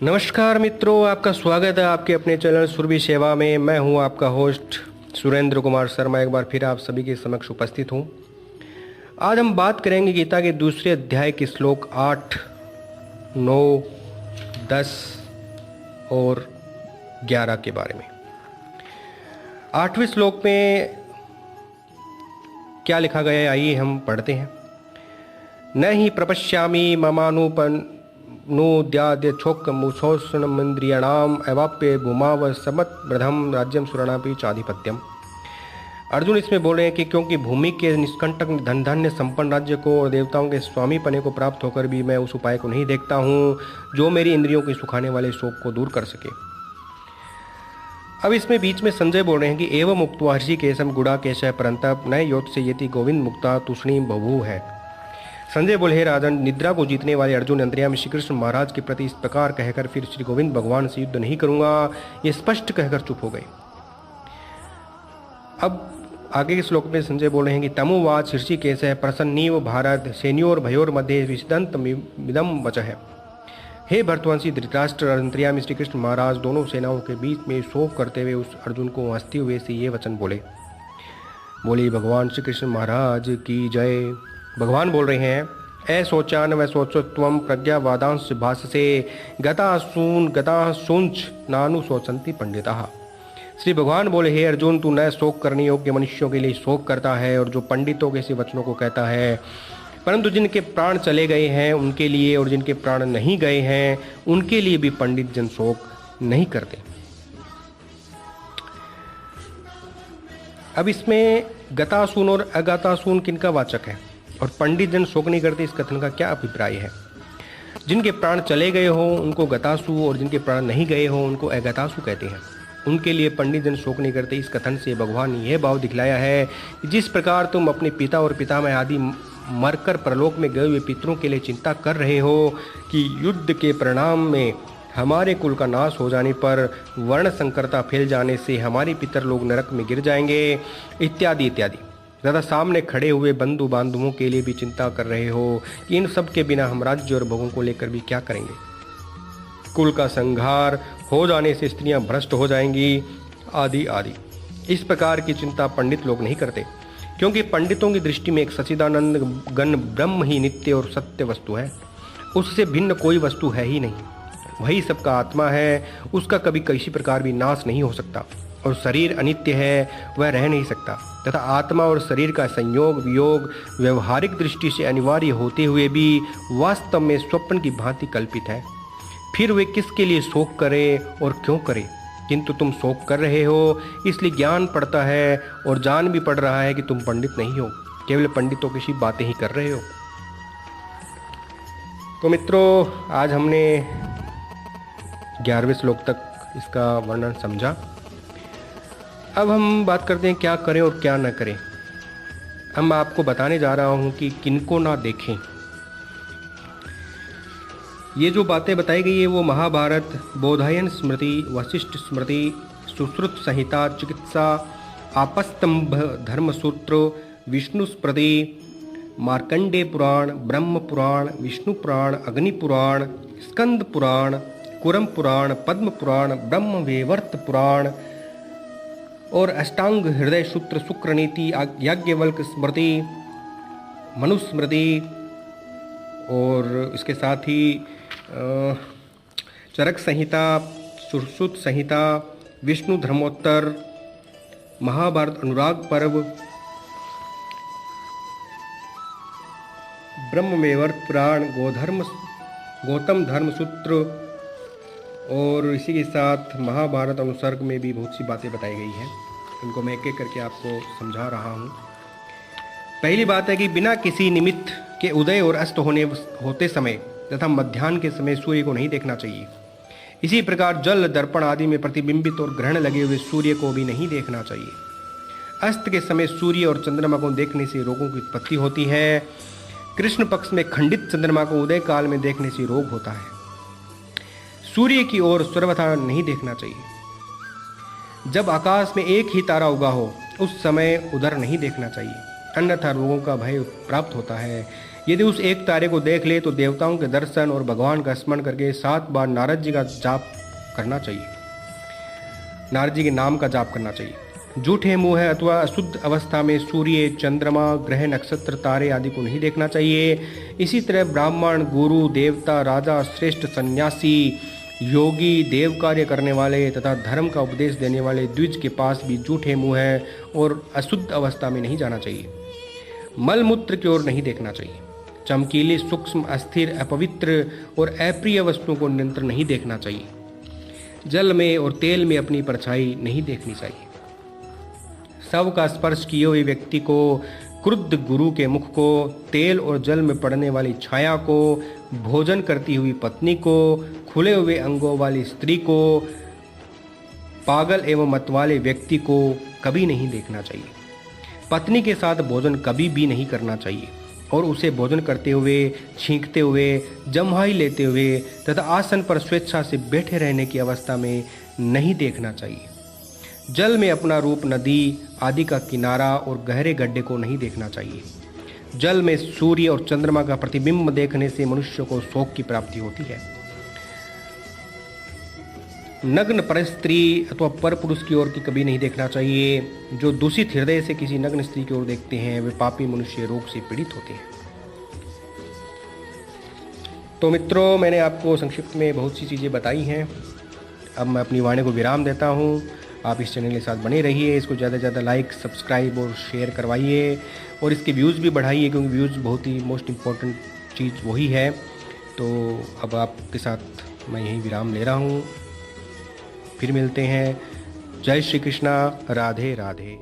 नमस्कार मित्रों, आपका स्वागत है आपके अपने चैनल सुरभि सेवा में। मैं हूं आपका होस्ट सुरेंद्र कुमार शर्मा, एक बार फिर आप सभी के समक्ष उपस्थित हूं। आज हम बात करेंगे गीता के दूसरे अध्याय के श्लोक 8, 9, 10 और 11 के बारे में। 8वें श्लोक में क्या लिखा गया है, आइए हम पढ़ते हैं। न ही प्रपश्यामि ममानुपनुद्याद्य छोक्कमुशोषणमिन्द्रियाणाम अवाप्य भूमाव समत्प्रधम राज्यम सुरणापि चाधिपत्यम। अर्जुन इसमें बोल रहे हैं कि क्योंकि भूमि के निष्कंटक धन धान्य संपन्न राज्य को और देवताओं के स्वामी पने को प्राप्त होकर भी मैं उस उपाय को नहीं देखता हूँ जो मेरी इंद्रियों की सुखाने वाले शोक को दूर कर सके। अब इसमें बीच में संजय बोल रहे हैं कि एवं मुक्त्वा ऋषिकेशम गुड़ा केश परंतप न योत से यति गोविंद मुक्ता तूष्णी बभू है। संजय बोले, हे राजन, निद्रा को जीतने वाले अर्जुन अंतर्यामी श्री कृष्ण महाराज के प्रति इस प्रकार कहकर फिर श्री गोविंद भगवान से युद्ध नहीं करूंगा, ये स्पष्ट कहकर चुप हो गए। अब आगे के श्लोक में संजय बोल रहे हैं कि तमुवाच ऋषिकेश प्रसन्नीव भारत सेन्योर भयोर मध्य विषदंत मिदम वचः। हे भरतवंशी धृतराष्ट्र, अंतर्यामी श्री कृष्ण महाराज दोनों सेनाओं के बीच में शोक करते हुए उस अर्जुन को हंसते हुए से ये वचन बोले। भगवान श्री कृष्ण महाराज की जय। भगवान बोल रहे हैं, ए सोचान व सोचो त्वम प्रज्ञावादांश भाषसे गता सूंच नानु सोचंती पंडिता। श्री भगवान बोले, हे अर्जुन, तू न शोक करने योग्य मनुष्यों के लिए शोक करता है और जो पंडितों के ऐसे वचनों को कहता है, परंतु जिनके प्राण चले गए हैं उनके लिए और जिनके प्राण नहीं गए हैं उनके लिए भी पंडित जन शोक नहीं करते। अब इसमें गतासून और अगतासून किनका वाचक है और पंडित जन शोक नहीं करते, इस कथन का क्या अभिप्राय है? जिनके प्राण चले गए हो उनको गतासु और जिनके प्राण नहीं गए हो उनको अगतासु कहते हैं। उनके लिए पंडित जन शोक नहीं करते। इस कथन से भगवान ने यह भाव दिखलाया है कि जिस प्रकार तुम अपने पिता और पितामह आदि मरकर परलोक में गए हुए पितरों के लिए चिंता कर रहे हो कि युद्ध के परिणाम में हमारे कुल का नाश हो जाने पर वर्ण संकरता फैल जाने से हमारे पितर लोग नरक में गिर जाएंगे इत्यादि इत्यादि, ज़्यादा सामने खड़े हुए बंधु बांधवों के लिए भी चिंता कर रहे हो कि इन सब के बिना हम राज्य और भोगों को लेकर भी क्या करेंगे। कुल का संहार हो जाने से स्त्रियां भ्रष्ट हो जाएंगी आदि आदि। इस प्रकार की चिंता पंडित लोग नहीं करते, क्योंकि पंडितों की दृष्टि में एक सच्चिदानंद गण ब्रह्म ही नित्य और सत्य वस्तु है। उससे भिन्न कोई वस्तु है ही नहीं। वही सबका आत्मा है, उसका कभी किसी प्रकार भी नाश नहीं हो सकता। और शरीर अनित्य है, वह रह नहीं सकता तथा आत्मा और शरीर का संयोग वियोग व्यवहारिक दृष्टि से अनिवार्य होते हुए भी वास्तव में स्वप्न की भांति कल्पित है। फिर वे किसके लिए शोक करें और क्यों करें? किंतु तुम शोक कर रहे हो, इसलिए ज्ञान पड़ता है और जान भी पड़ रहा है कि तुम पंडित नहीं हो, केवल पंडितों की सी बातें ही कर रहे हो। तो मित्रों, आज हमने 11वें श्लोक तक इसका वर्णन समझा। अब हम बात करते हैं क्या करें और क्या न करें। अब मैं आपको बताने जा रहा हूँ कि किनको ना देखें। ये जो बातें बताई गई है वो महाभारत, बोधायन स्मृति, वशिष्ठ स्मृति, सुश्रुत संहिता, चिकित्सा, आपस्तंभ धर्मसूत्र, विष्णु स्मृति, मार्कंडे पुराण, ब्रह्म पुराण, विष्णु पुराण, अग्नि पुराण, स्कंद पुराण, कुरम पुराण, पद्म पुराण, ब्रह्म वेवर्त पुराण और अष्टांग हृदय सूत्र, शुक्र नीति, याज्ञवल्क स्मृति, मनुस्मृति और इसके साथ ही चरक संहिता, सुश्रुत संहिता, विष्णु धर्मोत्तर, महाभारत अनुराग पर्व, ब्रह्मवेवर्त पुराण, गौतम धर्म सूत्र और इसी के साथ महाभारत अनुसर्ग में भी बहुत सी बातें बताई गई हैं। इनको मैं एक एक करके आपको समझा रहा हूँ। पहली बात है कि बिना किसी निमित्त के उदय और अस्त होते समय तथा मध्याह्न के समय सूर्य को नहीं देखना चाहिए। इसी प्रकार जल, दर्पण आदि में प्रतिबिंबित और ग्रहण लगे हुए सूर्य को भी नहीं देखना चाहिए। अस्त के समय सूर्य और चंद्रमा को देखने से रोगों की उत्पत्ति होती है। कृष्ण पक्ष में खंडित चंद्रमा को उदय काल में देखने से रोग होता है। सूर्य की ओर सर्वथा नहीं देखना चाहिए। जब आकाश में एक ही तारा उगा हो उस समय उधर नहीं देखना चाहिए, अन्यथा रोगों का भय प्राप्त होता है। यदि उस एक तारे को देख ले तो देवताओं के दर्शन और भगवान का स्मरण करके 7 बार नारद जी का जाप करना चाहिए, नारद जी के नाम का जाप करना चाहिए। झूठे मुंह है अथवा अशुद्ध अवस्था में सूर्य, चंद्रमा, ग्रह, नक्षत्र, तारे आदि को नहीं देखना चाहिए। इसी तरह ब्राह्मण, गुरु, देवता, राजा, श्रेष्ठ, सन्यासी, योगी, देव कार्य करने वाले तथा धर्म का उपदेश देने वाले द्विज के पास भी झूठे मुंह है और अशुद्ध अवस्था में नहीं जाना चाहिए। मल मूत्र की ओर नहीं देखना चाहिए। चमकीली, सूक्ष्म, अस्थिर, अपवित्र और अप्रिय वस्तुओं को निरंतर नहीं देखना चाहिए। जल में और तेल में अपनी परछाई नहीं देखनी चाहिए। शव का स्पर्श किए हुए व्यक्ति को, क्रुद्ध गुरु के मुख को, तेल और जल में पड़ने वाली छाया को, भोजन करती हुई पत्नी को, खुले हुए अंगों वाली स्त्री को, पागल एवं मतवाले व्यक्ति को कभी नहीं देखना चाहिए। पत्नी के साथ भोजन कभी भी नहीं करना चाहिए और उसे भोजन करते हुए, छींकते हुए, जम्हाई लेते हुए तथा आसन पर स्वेच्छा से बैठे रहने की अवस्था में नहीं देखना चाहिए। जल में अपना रूप, नदी आदि का किनारा और गहरे गड्ढे को नहीं देखना चाहिए। जल में सूर्य और चंद्रमा का प्रतिबिंब देखने से मनुष्य को शोक की प्राप्ति होती है। नग्न पर स्त्री अथवा पर पुरुष की ओर की कभी नहीं देखना चाहिए। जो दूषित हृदय से किसी नग्न स्त्री की ओर देखते हैं वे पापी मनुष्य रोग से पीड़ित होते हैं। तो मित्रों, मैंने आपको संक्षिप्त में बहुत सी चीज़ें बताई हैं। अब मैं अपनी वाणी को विराम देता हूँ। आप इस चैनल के साथ बने रहिए, इसको ज़्यादा से ज़्यादा लाइक, सब्सक्राइब और शेयर करवाइए और इसके व्यूज़ भी बढ़ाइए, क्योंकि व्यूज़ बहुत ही मोस्ट इम्पॉर्टेंट चीज़ वही है। तो अब आपके साथ मैं यही विराम ले रहा हूँ, फिर मिलते हैं। जय श्री कृष्णा, राधे राधे।